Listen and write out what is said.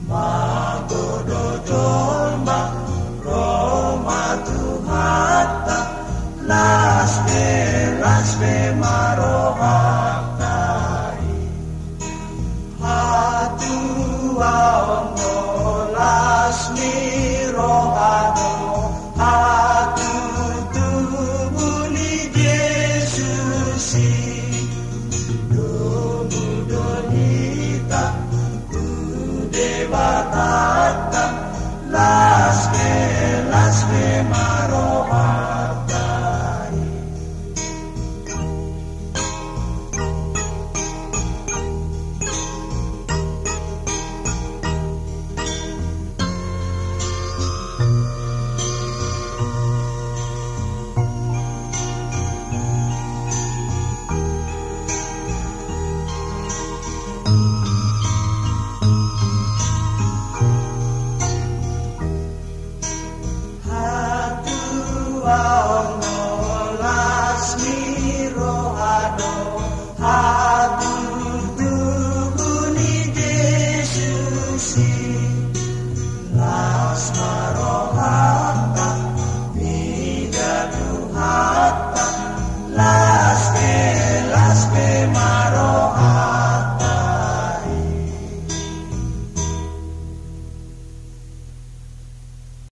Magodo dolma Roma Tuhata Lasbe marohakai Hatu aongo lasmi rohano Hatu tubuni Yesusi Dumudonita Devatata lasbe marohatai Aongo lasmi rohano hatu tubuni Yesusi las marohata vida tuhata lasbe